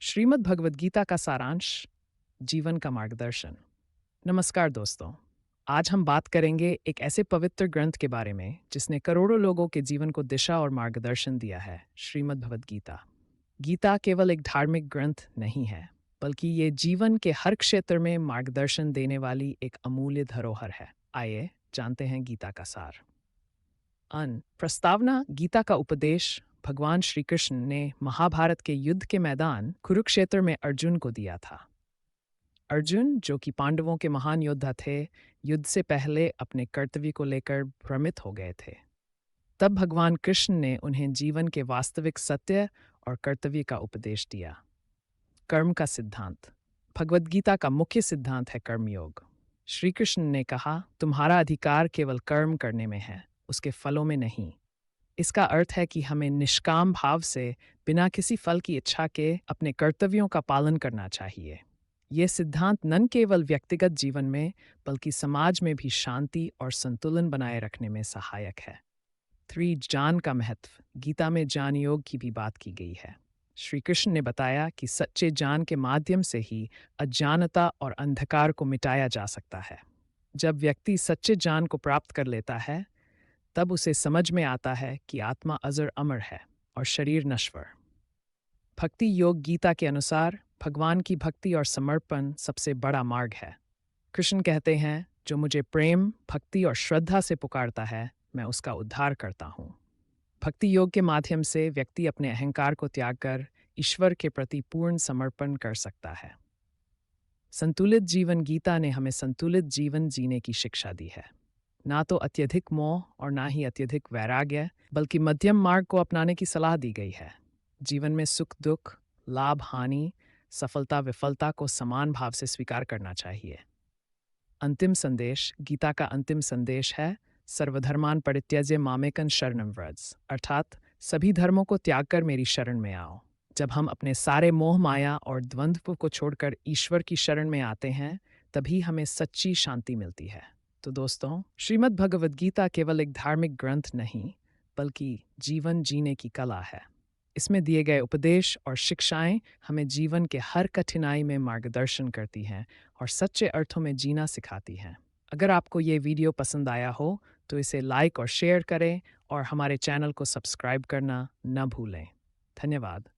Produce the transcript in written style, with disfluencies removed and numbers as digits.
श्रीमद् भगवद गीता का सारांश, जीवन का मार्गदर्शन। नमस्कार दोस्तों, आज हम बात करेंगे एक ऐसे पवित्र ग्रंथ के बारे में जिसने करोड़ों लोगों के जीवन को दिशा और मार्गदर्शन दिया है, श्रीमद् भगवद गीता। गीता केवल एक धार्मिक ग्रंथ नहीं है, बल्कि ये जीवन के हर क्षेत्र में मार्गदर्शन देने वाली एक अमूल्य धरोहर है। आइए जानते हैं गीता का सार। प्रस्तावना। गीता का उपदेश भगवान श्री कृष्ण ने महाभारत के युद्ध के मैदान कुरुक्षेत्र में अर्जुन को दिया था। अर्जुन, जो कि पांडवों के महान योद्धा थे, युद्ध से पहले अपने कर्तव्य को लेकर भ्रमित हो गए थे। तब भगवान कृष्ण ने उन्हें जीवन के वास्तविक सत्य और कर्तव्य का उपदेश दिया। कर्म का सिद्धांत। भगवद गीता का मुख्य सिद्धांत है कर्मयोग। श्री कृष्ण ने कहा, तुम्हारा अधिकार केवल कर्म करने में है, उसके फलों में नहीं। इसका अर्थ है कि हमें निष्काम भाव से, बिना किसी फल की इच्छा के, अपने कर्तव्यों का पालन करना चाहिए। ये सिद्धांत न केवल व्यक्तिगत जीवन में, बल्कि समाज में भी शांति और संतुलन बनाए रखने में सहायक है। 3. ज्ञान का महत्व। गीता में ज्ञान योग की भी बात की गई है। श्री कृष्ण ने बताया कि सच्चे ज्ञान के माध्यम से ही अज्ञानता और अंधकार को मिटाया जा सकता है। जब व्यक्ति सच्चे ज्ञान को प्राप्त कर लेता है, तब उसे समझ में आता है कि आत्मा अजर अमर है और शरीर नश्वर। भक्ति योग। गीता के अनुसार भगवान की भक्ति और समर्पण सबसे बड़ा मार्ग है। कृष्ण कहते हैं, जो मुझे प्रेम, भक्ति और श्रद्धा से पुकारता है, मैं उसका उद्धार करता हूँ। भक्ति योग के माध्यम से व्यक्ति अपने अहंकार को त्याग कर ईश्वर के प्रति पूर्ण समर्पण कर सकता है। संतुलित जीवन। गीता ने हमें संतुलित जीवन जीने की शिक्षा दी है। ना तो अत्यधिक मोह और ना ही अत्यधिक वैराग्य, बल्कि मध्यम मार्ग को अपनाने की सलाह दी गई है। जीवन में सुख दुख, लाभ हानि, सफलता विफलता को समान भाव से स्वीकार करना चाहिए। अंतिम संदेश। गीता का अंतिम संदेश है, सर्वधर्मान परित्यज्य मामेकं शरणं व्रज, अर्थात सभी धर्मों को त्याग कर मेरी शरण में आओ। जब हम अपने सारे मोह माया और द्वंद्व को छोड़कर ईश्वर की शरण में आते हैं, तभी हमें सच्ची शांति मिलती है। तो दोस्तों, श्रीमद् भगवद गीता केवल एक धार्मिक ग्रंथ नहीं, बल्कि जीवन जीने की कला है। इसमें दिए गए उपदेश और शिक्षाएं हमें जीवन के हर कठिनाई में मार्गदर्शन करती हैं और सच्चे अर्थों में जीना सिखाती हैं। अगर आपको ये वीडियो पसंद आया हो, तो इसे लाइक और शेयर करें और हमारे चैनल को सब्सक्राइब करना न भूलें। धन्यवाद।